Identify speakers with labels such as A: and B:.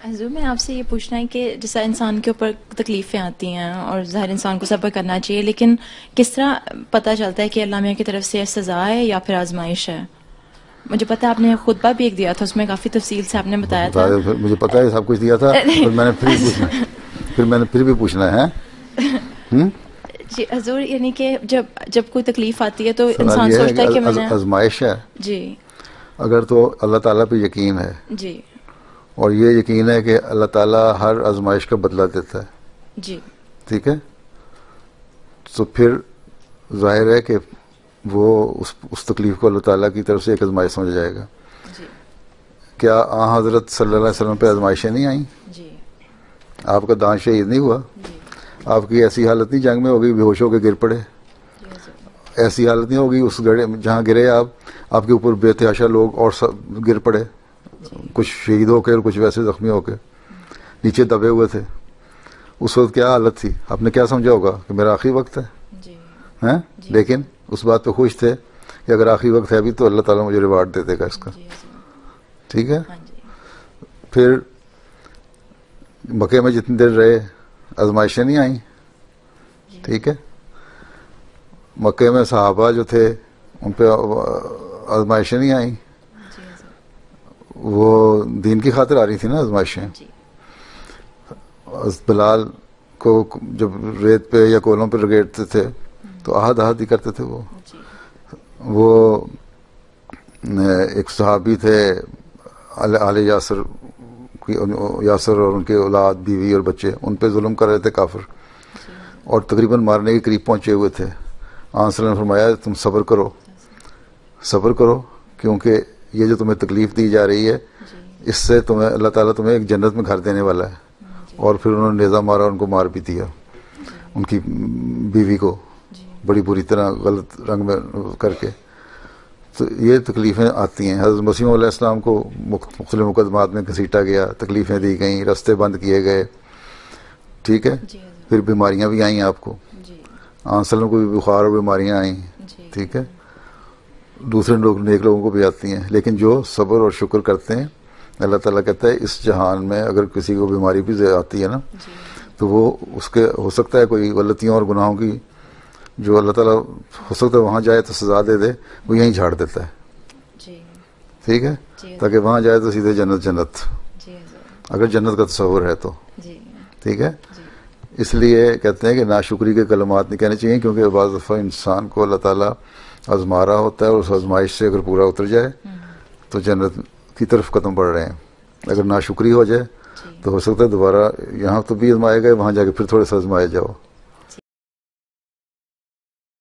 A: حضور میں آپ سے یہ پوچھنا ہے کہ جیسا انسان کے اوپر تکلیفیں آتی ہیں اور ظاہر انسان کو صبر کرنا چاہیے، لیکن کس طرح پتہ چلتا ہے کہ اللہ میاں کی طرف سے سزا ہے یا پھر آزمائش ہے؟ مجھے پتہ ہے آپ نے خطبہ بھی ایک دیا تھا، اس میں کافی تفصیل سے آپ نے بتایا تھا.
B: مجھے پتا ہے سب کچھ دیا تھا، پھر میں نے پھر بھی پوچھنا ہے.
A: جی حضور، یعنی کہ جب کوئی تکلیف آتی ہے تو
B: سوال
A: انسان
B: یہ ہے
A: سوچتا ہے کہ میں
B: کہ
A: نے
B: آزمائش ہے.
A: جی
B: اگر تو اللہ تعالیٰ پہ یقین ہے
A: جی
B: اور یہ یقین ہے کہ اللہ تعالیٰ ہر آزمائش کا بدلہ دیتا ہے،
A: جی
B: ٹھیک ہے، تو پھر ظاہر ہے کہ وہ اس تکلیف کو اللہ تعالیٰ کی طرف سے ایک آزمائش سمجھا جائے گا.
A: جی
B: کیا آن حضرت صلی اللہ علیہ وسلم پہ آزمائشیں نہیں آئیں؟
A: جی
B: آپ کا دانت شہید نہیں ہوا؟
A: جی
B: آپ کی ایسی حالت نہیں جنگ میں ہوگی بے ہوش ہو کے گر پڑے؟
A: جی حضور.
B: ایسی حالت نہیں ہوگی اس گڑھے جہاں گرے آپ کے اوپر بے تحاشا لوگ اور سب گر پڑے، کچھ شہید ہو کے اور کچھ ویسے زخمی ہو کے نیچے دبے ہوئے تھے. اس وقت کیا حالت تھی؟ آپ نے کیا سمجھا ہوگا کہ میرا آخری وقت ہے
A: جی
B: ہیں؟
A: جی.
B: لیکن اس بات پہ خوش تھے کہ اگر آخری وقت ہے ابھی تو اللہ تعالیٰ مجھے ریوارڈ دے دے گا اس کا.
A: جی حضور.
B: ٹھیک ہے.
A: ہاں جی
B: پھر مکے میں جتنی دیر رہے آزمائشیں نہیں آئیں،
A: جی
B: ٹھیک ہے. مکے میں صحابہ جو تھے ان پہ آزمائشیں نہیں آئیں،
A: جی حضور.
B: وہ دین کی خاطر آ رہی تھی نا آزمائشیں.
A: جی
B: بلال کو جب ریت پہ یا کولوں پہ رگیڑتے تھے تو آہد آہد ہی کرتے تھے.
A: جی
B: وہ ایک صحابی تھے آل یاسر اور ان کے اولاد بیوی اور بچے، ان پہ ظلم کر رہے تھے کافر
A: جی
B: اور تقریباً مارنے کے قریب پہنچے ہوئے تھے. آن صلی اللہ نے فرمایا تم صبر کرو کیونکہ یہ جو تمہیں تکلیف دی جا رہی ہے
A: جی
B: اس سے تمہیں اللہ تعالیٰ تمہیں ایک جنت میں گھر دینے والا ہے.
A: جی
B: اور پھر انہوں نے نیزہ مارا، ان کو مار بھی دیا، ان کی بیوی کو
A: جی
B: بڑی بری طرح غلط رنگ میں کر کے. تو یہ تکلیفیں آتی ہیں. حضرت مسیح علیہ السلام کو مختلف مقدمات میں گھسیٹا گیا، تکلیفیں دی گئیں، راستے بند کیے گئے، ٹھیک ہے.
A: جی حضور.
B: پھر بیماریاں بھی آئیں آپ کو،
A: جی
B: وسلم کو بھی بخار اور بیماریاں آئیں،
A: جی
B: ٹھیک ہے. دوسرے لوگ نیک لوگوں کو بھی آتی ہیں، لیکن جو صبر اور شکر کرتے ہیں اللہ تعالیٰ کہتا ہے اس جہان میں اگر کسی کو بیماری بھی آتی ہے نا
A: جی
B: تو وہ اس کے ہو سکتا ہے کوئی غلطیوں اور گناہوں کی جو اللہ تعالیٰ ہو سکتا ہے وہاں جائے تو سزا دے دے، وہ یہیں جھاڑ دیتا ہے،
A: جی
B: ٹھیک ہے،
A: جی
B: تاکہ وہاں جائے تو سیدھے جنت
A: جی حضور.
B: اگر جنت کا تصور ہے تو،
A: جی
B: ٹھیک ہے.
A: جی
B: اس لیے کہتے ہیں کہ ناشکری کے کلمات نہیں کہنے چاہیے، کیونکہ بعض دفعہ انسان کو اللہ تعالیٰ آزما رہا ہوتا ہے اور اس آزمائش سے اگر پورا اتر جائے تو جنت کی طرف قدم بڑھ رہے ہیں. اگر ناشکری ہو جائے
A: جی
B: تو ہو سکتا ہے دوبارہ یہاں تو بھی آزمائے گا، وہاں جا کے پھر تھوڑے سا آزمائے جاؤ.